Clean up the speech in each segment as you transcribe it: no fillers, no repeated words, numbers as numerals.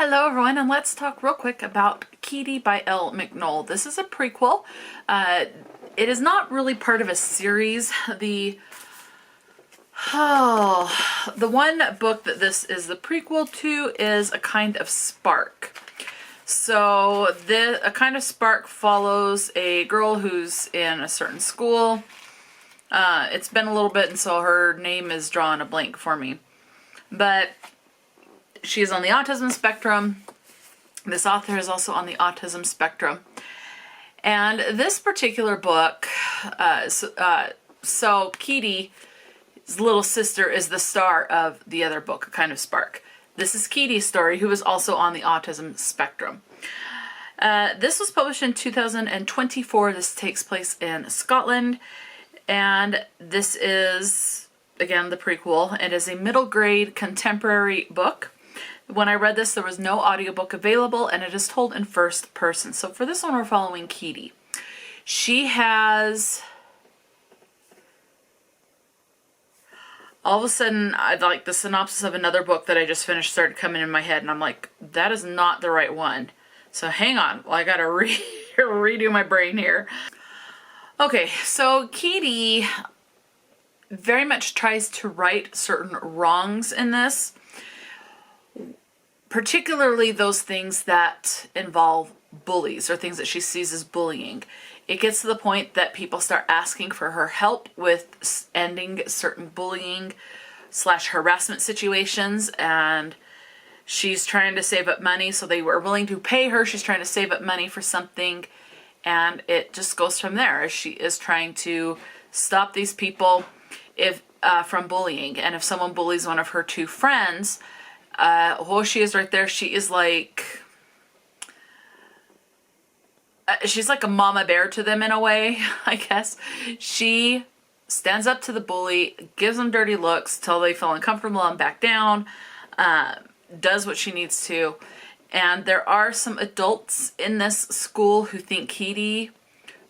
Hello everyone, and let's talk real quick about Keedie by Elle McNicoll. This is a prequel. It is not really part of a series. The one book that this is the prequel to is A Kind of Spark. So A Kind of Spark follows a girl who's in a certain school. It's been a little bit, and so her name is drawing a blank for me. But she is on the autism spectrum. This author is also on the autism spectrum. And this particular book, so Keedie's little sister is the star of the other book, A Kind of Spark. This is Keedie's story, who is also on the autism spectrum. This was published in 2024. This takes place in Scotland. And this is, again, the prequel. It is a middle grade contemporary book. When I read this, there was no audiobook available, and it is told in first person. So for this one, we're following Keedie. She has... all of a sudden, like the synopsis of another book that I just finished started coming in my head, and I'm like, that is not the right one. So hang on, well, I gotta redo my brain here. Okay, so Keedie very much tries to right certain wrongs in this. Particularly those things that involve bullies or things that she sees as bullying. It gets to the point that people start asking for her help with ending certain bullying / harassment situations, and she's trying to save up money, so they were willing to pay her. She's trying to save up money for something, and it just goes from there as she is trying to stop these people from bullying. And if someone bullies one of her two friends, she is right there. She is like, she's like a mama bear to them in a way, I guess. She stands up to the bully, gives them dirty looks till they feel uncomfortable and back down, does what she needs to. And there are some adults in this school who think Keedie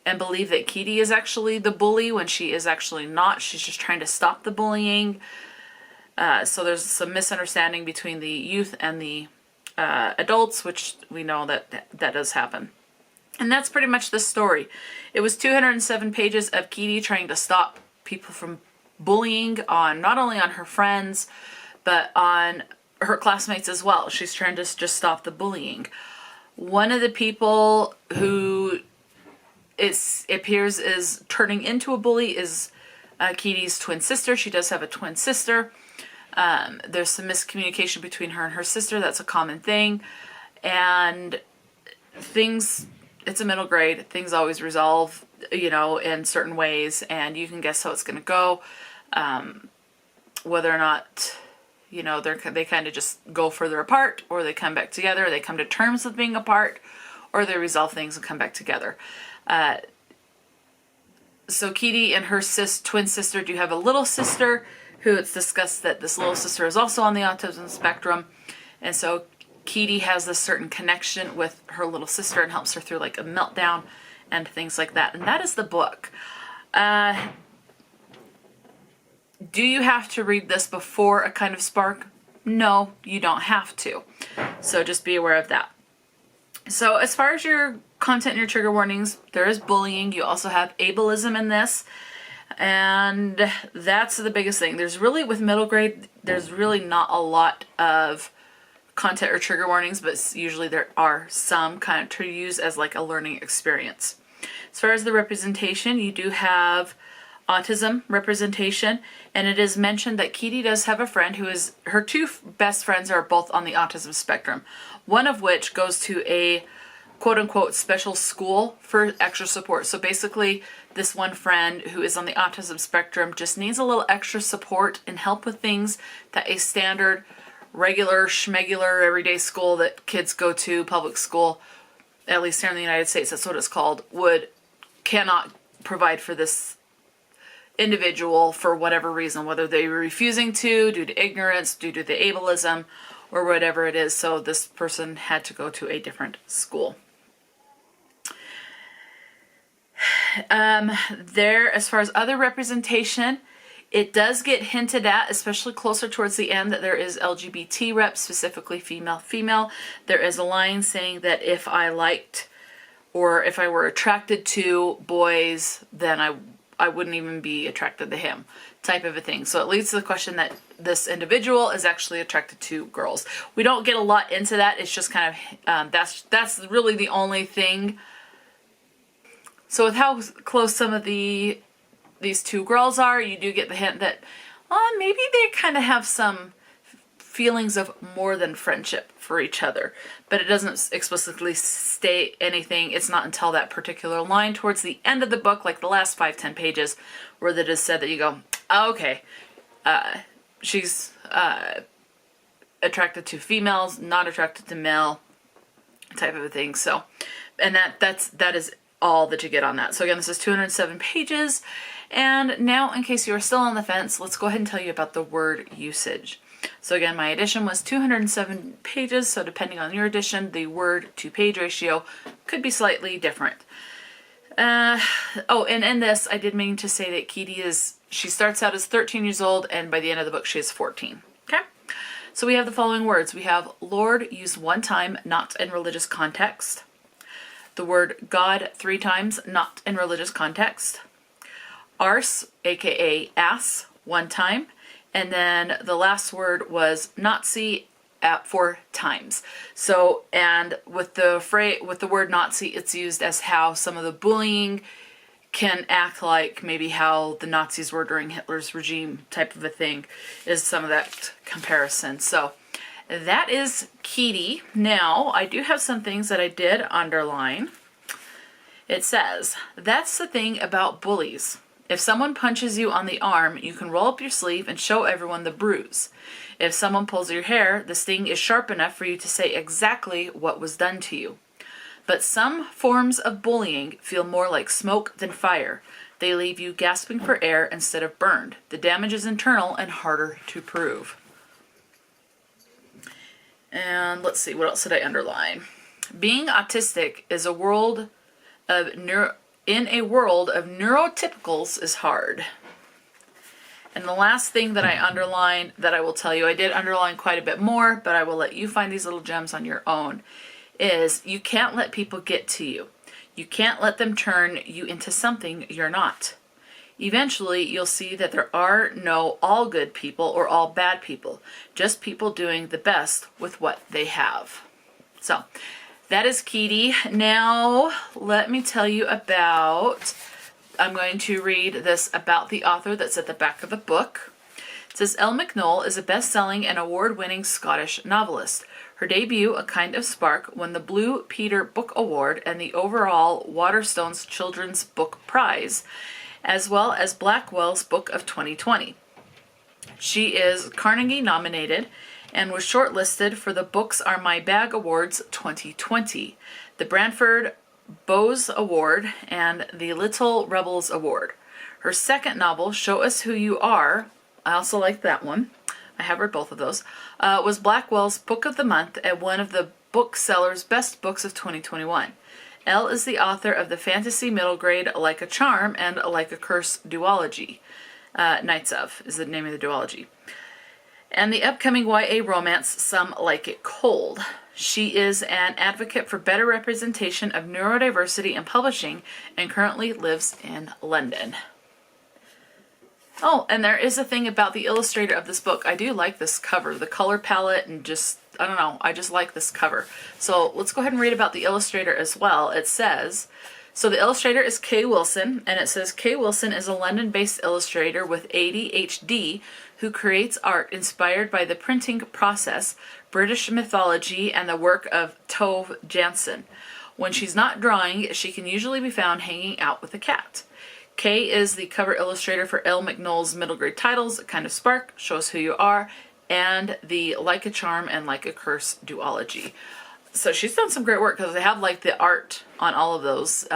and believe that Keedie is actually the bully when she is actually not. She's just trying to stop the bullying. So there's some misunderstanding between the youth and the adults, which we know that does happen. And that's pretty much the story. It was 207 pages of Keedie trying to stop people from bullying not only on her friends, but on her classmates as well. She's trying to just stop the bullying. One of the people who appears is turning into a bully is Keedie's twin sister. She does have a twin sister. There's some miscommunication between her and her sister. That's a common thing. And it's a middle grade. Things always resolve, in certain ways, and you can guess how it's going to go. Whether or not, they kind of just go further apart, or they come back together, they come to terms with being apart, or they resolve things and come back together. So Keedie and her twin sister do have a little sister, who it's discussed that this little sister is also on the autism spectrum. And so Keedie has this certain connection with her little sister and helps her through like a meltdown and things like that. And that is the book. Do you have to read this before A Kind of Spark? No, you don't have to. So just be aware of that. So as far as your content and your trigger warnings, there is bullying. You also have ableism in this. And that's the biggest thing. With middle grade, there's really not a lot of content or trigger warnings, but usually there are some kind of to use as like a learning experience. As far as the representation, you do have autism representation, and it is mentioned that Keedie does have a friend who is, her two best friends are both on the autism spectrum, one of which goes to a quote-unquote special school for extra support. So basically, this one friend who is on the autism spectrum just needs a little extra support and help with things that a standard, regular, schmegular, everyday school that kids go to, public school, at least here in the United States, that's what it's called, cannot provide for this individual for whatever reason, whether they were refusing to, due to ignorance, due to the ableism, or whatever it is. So this person had to go to a different school. As far as other representation, It does get hinted at, especially closer towards the end, that there is LGBT rep, specifically female. There is a line saying that if I liked or if I were attracted to boys, then I wouldn't even be attracted to him, type of a thing. So it leads to the question that this individual is actually attracted to girls. We don't get a lot into that. It's just kind of, that's really the only thing. So with how close some of these two girls are, you do get the hint that maybe they kind of have some feelings of more than friendship for each other, but it doesn't explicitly state anything. It's not until that particular line towards the end of the book, like the last 5-10 pages, where that is said that you go, okay, she's attracted to females, not attracted to male, type of a thing. So, and that is all that you get on that. So again, this is 207 pages. And now, in case you are still on the fence, let's go ahead and tell you about the word usage. So again, my edition was 207 pages, so depending on your edition, the word to page ratio could be slightly different. And in this, I did mean to say that Keedie she starts out as 13 years old, and by the end of the book, she is 14. Okay? So we have the following words. We have Lord used 1 time, not in religious context. The word God 3 times, not in religious context. Arse, aka ass, 1 time. And then the last word was Nazi at 4 times. So, and with the word Nazi, it's used as how some of the bullying can act like maybe how the Nazis were during Hitler's regime, type of a thing, is some of that comparison. So that is Keedie. Now, I do have some things that I did underline. It says, that's the thing about bullies. If someone punches you on the arm, you can roll up your sleeve and show everyone the bruise. If someone pulls your hair, the sting is sharp enough for you to say exactly what was done to you. But some forms of bullying feel more like smoke than fire. They leave you gasping for air instead of burned. The damage is internal and harder to prove. And let's see, what else did I underline? Being autistic is a world of in a world of neurotypicals is hard. And the last thing that I underlined that I will tell you, I did underline quite a bit more, but I will let you find these little gems on your own, is you can't let people get to you. You can't let them turn you into something you're not. Eventually, you'll see that there are no all good people or all bad people, just people doing the best with what they have. So, that is Keedie. Now, let me tell you about, I'm going to read this about the author that's at the back of the book. It says, Elle McNicoll is a best-selling and award-winning Scottish novelist. Her debut, A Kind of Spark, won the Blue Peter Book Award and the overall Waterstones Children's Book Prize, as well as Blackwell's Book of 2020. She is Carnegie nominated and was shortlisted for the Books Are My Bag Awards 2020, the Brantford Bowes Award, and the Little Rebels Award. Her second novel, Show Us Who You Are, I also like that one, I have read both of those, was Blackwell's Book of the Month and one of the Booksellers' Best Books of 2021. Elle is the author of the fantasy middle grade Like a Charm and Like a Curse duology. Knights of is the name of the duology. And the upcoming YA romance, Some Like It Cold. She is an advocate for better representation of neurodiversity in publishing and currently lives in London. Oh, and there is a thing about the illustrator of this book. I do like this cover, the color palette, and just, I don't know, I just like this cover. So let's go ahead and read about the illustrator as well. It says, so the illustrator is Kay Wilson, and it says, Kay Wilson is a London-based illustrator with ADHD who creates art inspired by the printing process, British mythology, and the work of Tove Jansson. When she's not drawing, she can usually be found hanging out with a cat. Kay is the cover illustrator for Elle McNicoll's middle grade titles, A Kind of Spark, Show Us Who You Are, and the Like a Charm and Like a Curse duology. So she's done some great work because they have like the art on all of those.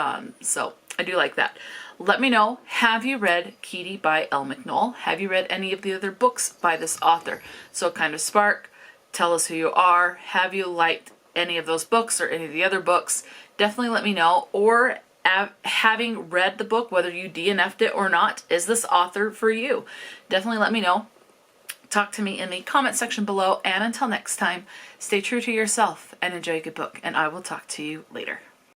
So I do like that. Let me know, have you read Keedie by Elle McNicoll? Have you read any of the other books by this author? So A Kind of Spark, Tell Us Who You Are. Have you liked any of those books or any of the other books? Definitely let me know. Or having read the book, whether you DNF'd it or not, is this author for you? Definitely let me know. Talk to me in the comment section below. And until next time, stay true to yourself and enjoy a good book. And I will talk to you later.